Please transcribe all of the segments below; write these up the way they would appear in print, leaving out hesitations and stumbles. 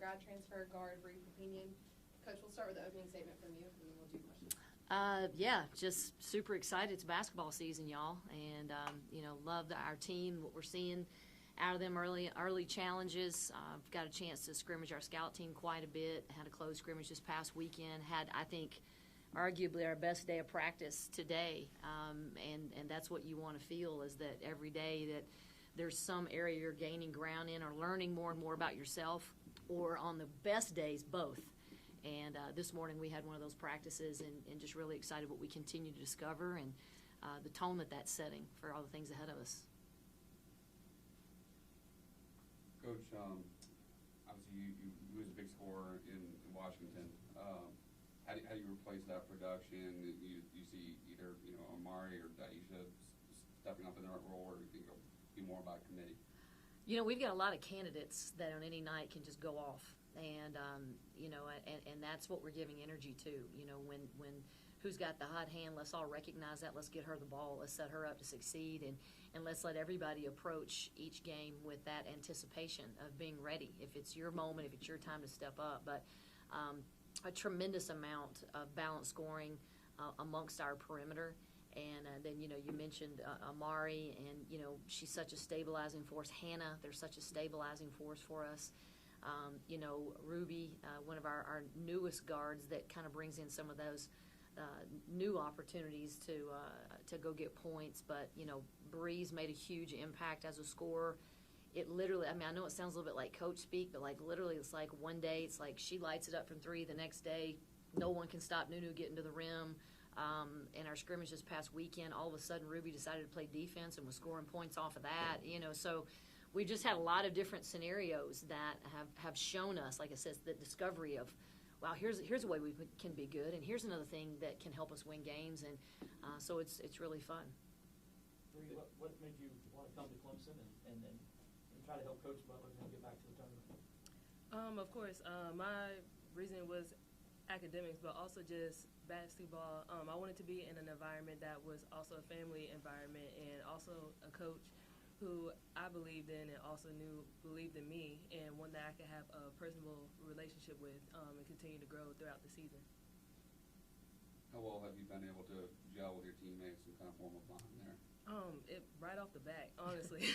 grad transfer guard Brie Perpignan. Coach, we'll start with the opening statement from you, and then we'll do questions. Yeah, just super excited. It's basketball season, y'all, and love our team. What we're seeing out of them early challenges. I've got a chance to scrimmage our scout team quite a bit. Had a close scrimmage this past weekend. Had, I think, arguably our best day of practice today, and that's what you want to feel, is that every day that there's some area you're gaining ground in or learning more and more about yourself, or on the best days, both. And this morning we had one of those practices, and just really excited what we continue to discover and the tone that's setting for all the things ahead of us. Coach, obviously you was a big scorer in Washington. How do you replace that production? You see either Amari or Daisha stepping up in their role, or do you think it'll be more about committee? We've got a lot of candidates that on any night can just go off. And and that's what we're giving energy to. When who's got the hot hand, let's all recognize that. Let's get her the ball. Let's set her up to succeed, and let's let everybody approach each game with that anticipation of being ready. If it's your moment, if it's your time to step up. But a tremendous amount of balanced scoring amongst our perimeter. And then, you mentioned Amari, and, she's such a stabilizing force. Hannah, they're such a stabilizing force for us. Ruby, one of our newest guards that kind of brings in some of those new opportunities to go get points. But, Brie's made a huge impact as a scorer. It literally, I know it sounds a little bit like coach speak, but literally it's like one day it's like she lights it up from three. The next day, no one can stop Nunu getting to the rim. In our scrimmage this past weekend, all of a sudden Ruby decided to play defense and was scoring points off of that. So we've just had a lot of different scenarios that have shown us, like I said, the discovery of, wow, here's a way we can be good, and here's another thing that can help us win games, and so it's really fun. Brie, what made you want to come to Clemson and try to help Coach Butler get back to the tournament? Of course, my reason was academics, but also just basketball. I wanted to be in an environment that was also a family environment, and also a coach who I believed in and also believed in me, and one that I could have a personal relationship with and continue to grow throughout the season. How well have you been able to gel with your teammates and kind of form a bond there? Right off the bat, honestly.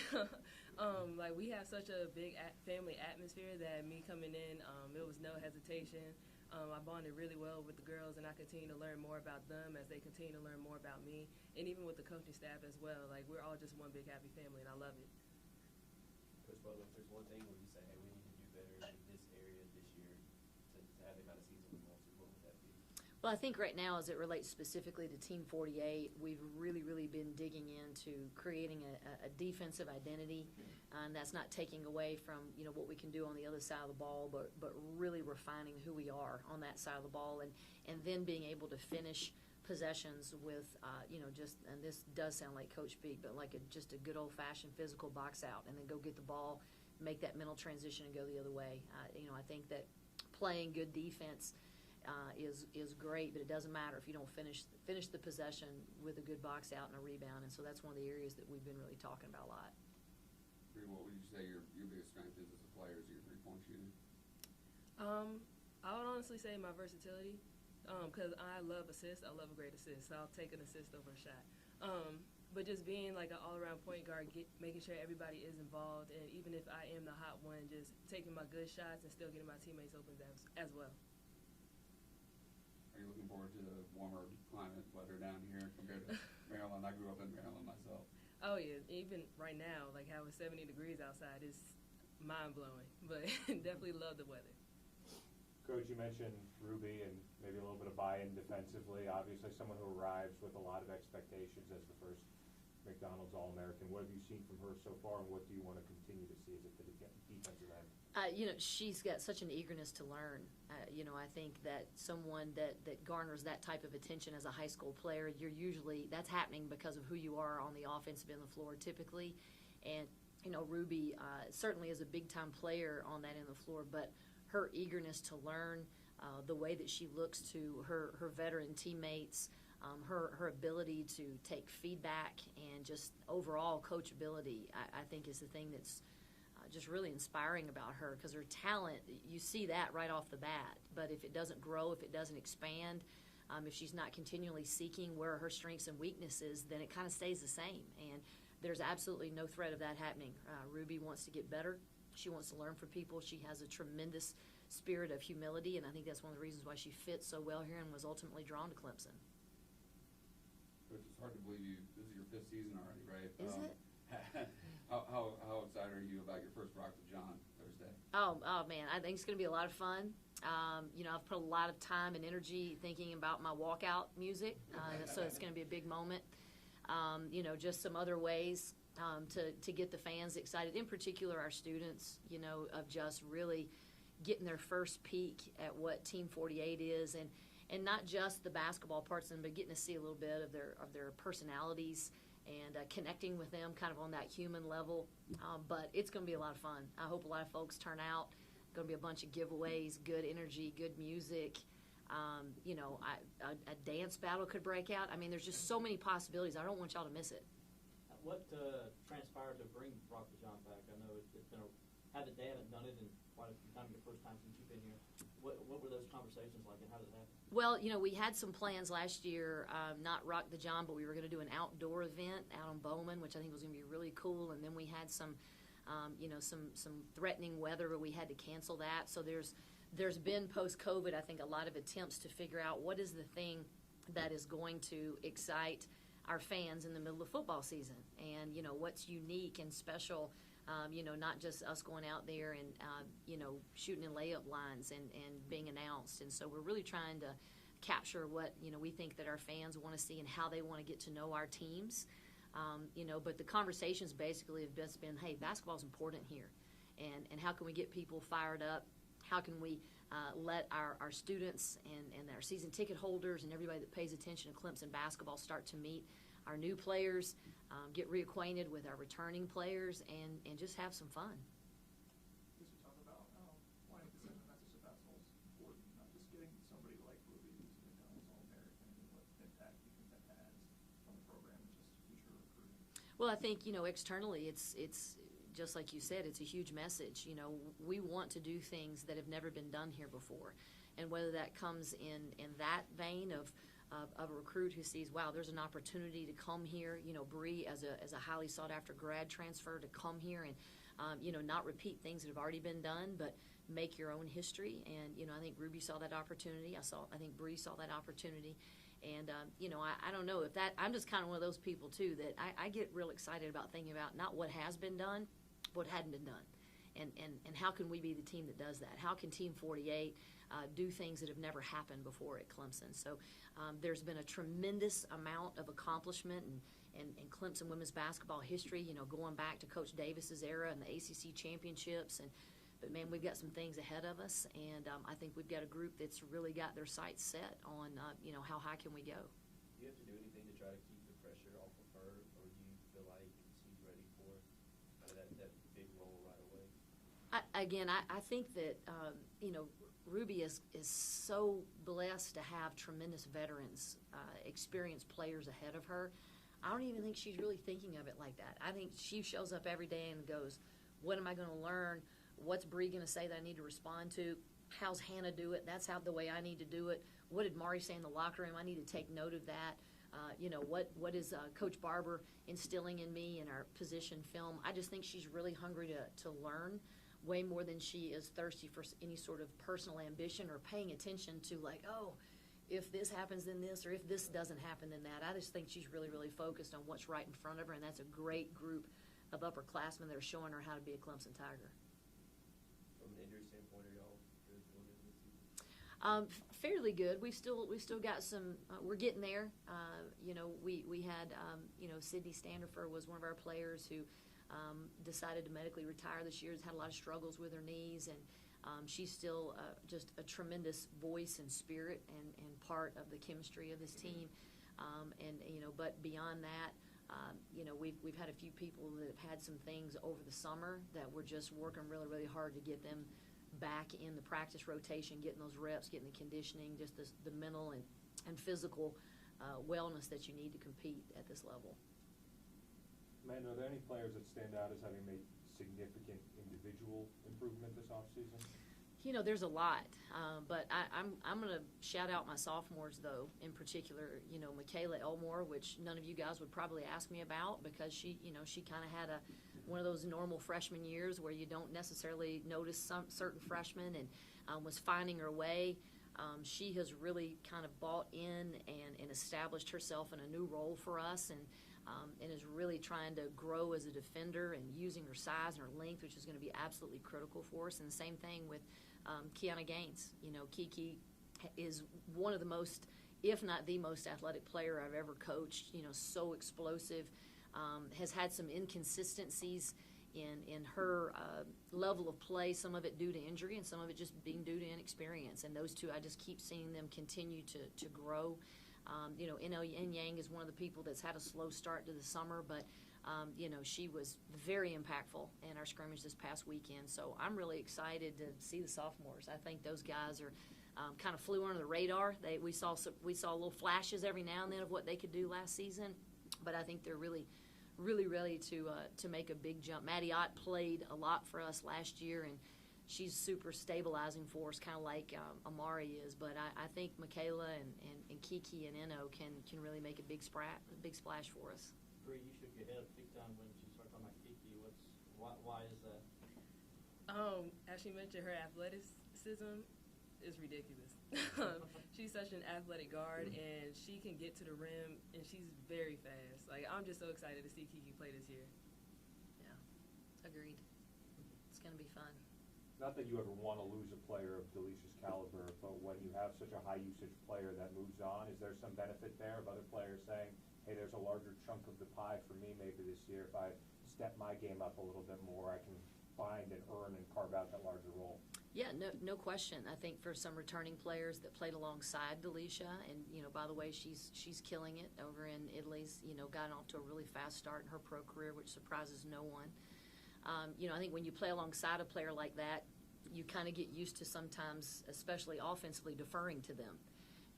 We have such a big family atmosphere that me coming in, it was no hesitation. I bonded really well with the girls, and I continue to learn more about them as they continue to learn more about me, and even with the coaching staff as well. We're all just one big happy family, and I love it. Coach Butler, if there's one thing where you say, hey, we need to do better in this area this year to have the kind of season we want to, what would that be? Well, I think right now, as it relates specifically to Team 48, we've really, really been digging into creating a defensive identity, and that's not taking away from what we can do on the other side of the ball, but really refining who we are on that side of the ball, and then being able to finish possessions with and this does sound like coach speak, but just a good old-fashioned physical box out, and then go get the ball, make that mental transition, and go the other way. I think that playing good defense is great, but it doesn't matter if you don't finish the possession with a good box out and a rebound, and so that's one of the areas that we've been really talking about a lot. What would you say your biggest strength is as a player? Is your three-point shooting? I would honestly say my versatility, because I love assists. I love a great assist, so I'll take an assist over a shot. But just being like an all-around point guard, making sure everybody is involved, and even if I am the hot one, just taking my good shots and still getting my teammates open as well. Are you looking forward to the warmer climate weather down here compared to Maryland? I grew up in Maryland myself. Oh, yeah. Even right now, how it's 70 degrees outside is mind-blowing, but definitely love the weather. Coach, you mentioned Ruby and maybe a little bit of buy-in defensively. Obviously, someone who arrives with a lot of expectations as the first McDonald's All-American. What have you seen from her so far, and what do you want to continue to see as a defensive end? She's got such an eagerness to learn. I think that someone that garners that type of attention as a high school player, that's happening because of who you are on the offensive end of the floor typically. And, Ruby certainly is a big-time player on that end of the floor, but her eagerness to learn, the way that she looks to her veteran teammates, her ability to take feedback, and just overall coachability, I think is the thing that's just really inspiring about her, because her talent, you see that right off the bat. But if it doesn't grow, if it doesn't expand, if she's not continually seeking where are her strengths and weaknesses, then it kind of stays the same. And there's absolutely no threat of that happening. Ruby wants to get better. She wants to learn from people. She has a tremendous spirit of humility, and I think that's one of the reasons why she fits so well here and was ultimately drawn to Clemson. Coach, it's hard to believe this is your 5th season already, right? Is it? How excited are you about your first Rock to John Thursday? Oh man, I think it's going to be a lot of fun. I've put a lot of time and energy thinking about my walkout music, so it's going to be a big moment. Just some other ways to get the fans excited, in particular our students, of just really getting their first peek at what Team 48 is, and not just the basketball parts of them, but getting to see a little bit of their personalities and connecting with them kind of on that human level. But it's going to be a lot of fun. I hope a lot of folks turn out. Going to be a bunch of giveaways, good energy, good music. A dance battle could break out. I mean, there's just so many possibilities. I don't want y'all to miss it. What transpired to bring Rock the John back? I know it's been they haven't done it in quite a few times, the first time since you've been here. What were those conversations like, and how did it happen? Well, we had some plans last year, not Rock the John, but we were going to do an outdoor event out on Bowman, which I think was going to be really cool. And then we had some threatening weather, but we had to cancel that. So there's been post-COVID, I think, a lot of attempts to figure out what is the thing that is going to excite our fans in the middle of football season, and what's unique and special. Not just us going out there and shooting in layup lines and being announced. And so we're really trying to capture what we think that our fans want to see and how they want to get to know our teams. But the conversations basically have just been, hey, basketball's important here, and how can we get people fired up? How can we let our students and our season ticket holders and everybody that pays attention to Clemson basketball start to meet our new players, get reacquainted with our returning players, and just have some fun. Just to talk about why the send a message that basketball is important, not just getting somebody like Ruby, who's a McDonald's All-American, and what impact you think that has on the program and just future recruiting. Well, I think, externally it's just like you said, it's a huge message. We want to do things that have never been done here before. And whether that comes in that vein of a recruit who sees, wow, there's an opportunity to come here, Brie as a highly sought after grad transfer to come here and, not repeat things that have already been done, but make your own history. And, I think Ruby saw that opportunity. I think Brie saw that opportunity. And, I don't know if that, I'm just kind of one of those people too that I get real excited about thinking about not what has been done, what hadn't been done. And how can we be the team that does that? How can Team 48 do things that have never happened before at Clemson? So there's been a tremendous amount of accomplishment in Clemson women's basketball history, going back to Coach Davis's era and the ACC championships. But, man, we've got some things ahead of us, and I think we've got a group that's really got their sights set on, how high can we go. Do you have to do anything to try to keep the pressure off of her, or do you feel like she's ready for that big role right away? I think that, Ruby is so blessed to have tremendous veterans, experienced players ahead of her. I don't even think she's really thinking of it like that. I think she shows up every day and goes, what am I going to learn? What's Brie going to say that I need to respond to? How's Hannah do it? That's the way I need to do it. What did Mari say in the locker room? I need to take note of that. What is Coach Barber instilling in me in our position film? I just think she's really hungry to learn way more than she is thirsty for any sort of personal ambition or paying attention to, like, oh, if this happens then this, or if this doesn't happen then that. I just think she's really, really focused on what's right in front of her, and that's a great group of upperclassmen that are showing her how to be a Clemson Tiger. From an injury standpoint, are y'all good going into the season? Fairly good. We've still got some. We're getting there. We had Sydney Standifer was one of our players who decided to medically retire this year. Has had a lot of struggles with her knees, and she's still just a tremendous voice and spirit and part of the chemistry of this team. But beyond that, we've had a few people that have had some things over the summer that we're just working really, really hard to get them back in the practice rotation, getting those reps, getting the conditioning, just the mental and physical wellness that you need to compete at this level. Amanda, are there any players that stand out as having made significant individual improvement this offseason? You know, there's a lot, but I'm going to shout out my sophomores, though, in particular. You know, Michaela Elmore, which none of you guys would probably ask me about because she kind of had one of those normal freshman years where you don't necessarily notice some certain freshmen, and was finding her way. She has really kind of bought in and established herself in a new role for us, and is really trying to grow as a defender and using her size and her length, which is going to be absolutely critical for us. And the same thing with Kiana Gaines. You know, Kiki is one of the most, if not the most athletic player I've ever coached. You know, so explosive, has had some inconsistencies in her level of play, some of it due to injury and some of it just being due to inexperience. And those two, I just keep seeing them continue to grow. You know, Yang is one of the people that's had a slow start to the summer, but you know, she was very impactful in our scrimmage this past weekend. So I'm really excited to see the sophomores. I think those guys are kind of flew under the radar. We saw little flashes every now and then of what they could do last season, but I think they're really ready to make a big jump. Maddie Ott played a lot for us last year, and she's super stabilizing for us, kind of like Amari is. But I think Michaela and Kiki and Eno can really make a big splash for us. Brie, you shook your head big time when she started talking about Kiki. Why is that? As she mentioned, her athleticism is ridiculous. She's such an athletic guard, and she can get to the rim, and she's very fast. Like, I'm just so excited to see Kiki play this year. Yeah, agreed. It's going to be fun. Not that you ever want to lose a player of Delicia's caliber, but when you have such a high-usage player that moves on, is there some benefit there of other players saying, hey, there's a larger chunk of the pie for me maybe this year. If I step my game up a little bit more, I can find and earn and carve out that larger role? Yeah, no question. I think for some returning players that played alongside Delicia, and, you know, by the way, she's killing it over in Italy's, you know, gotten off to a really fast start in her pro career, which surprises no one. You know, I think when you play alongside a player like that, you kind of get used to sometimes, especially offensively, deferring to them.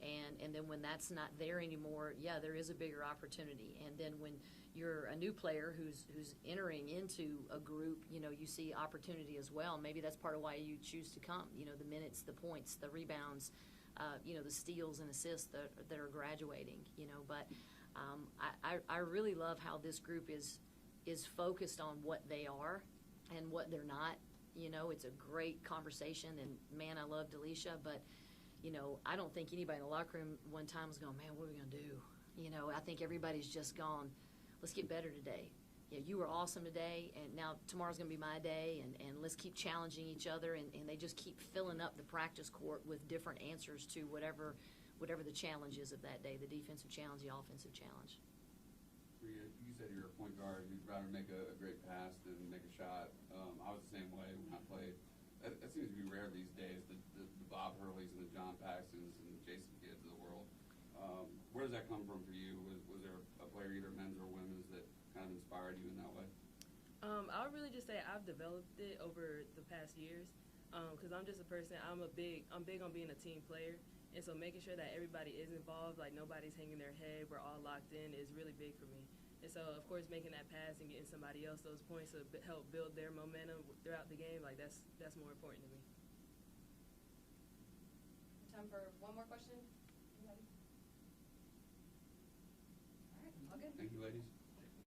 And then when that's not there anymore, yeah, there is a bigger opportunity. And then when you're a new player who's entering into a group, you know, you see opportunity as well. Maybe that's part of why you choose to come. You know, the minutes, the points, the rebounds, you know, the steals and assists that are graduating. You know, but I really love how this group is focused on what they are and what they're not. You know, it's a great conversation, and man, I love Delicia, but you know, I don't think anybody in the locker room one time was going, man, what are we going to do? You know, I think everybody's just gone, let's get better today. Yeah, you were awesome today, and now tomorrow's going to be my day, and let's keep challenging each other, and they just keep filling up the practice court with different answers to whatever the challenge is of that day, the defensive challenge, the offensive challenge. You said you're a point guard. You'd rather make a great pass than make a shot. I was the same way when I played. That seems to be rare these days, the Bob Hurleys and the John Paxtons and the Jason Kidds of the world. Where does that come from for you? Was there a player, either men's or women's, that kind of inspired you in that way? I would really just say I've developed it over the past years, because I'm just a person, I'm big on being a team player, and so making sure that everybody is involved, like nobody's hanging their head, we're all locked in, is really big for me. And so, of course, making that pass and getting somebody else those points to help build their momentum throughout the game, like that's more important to me. Time for one more question? Anybody? All right, all good. Thank you, ladies.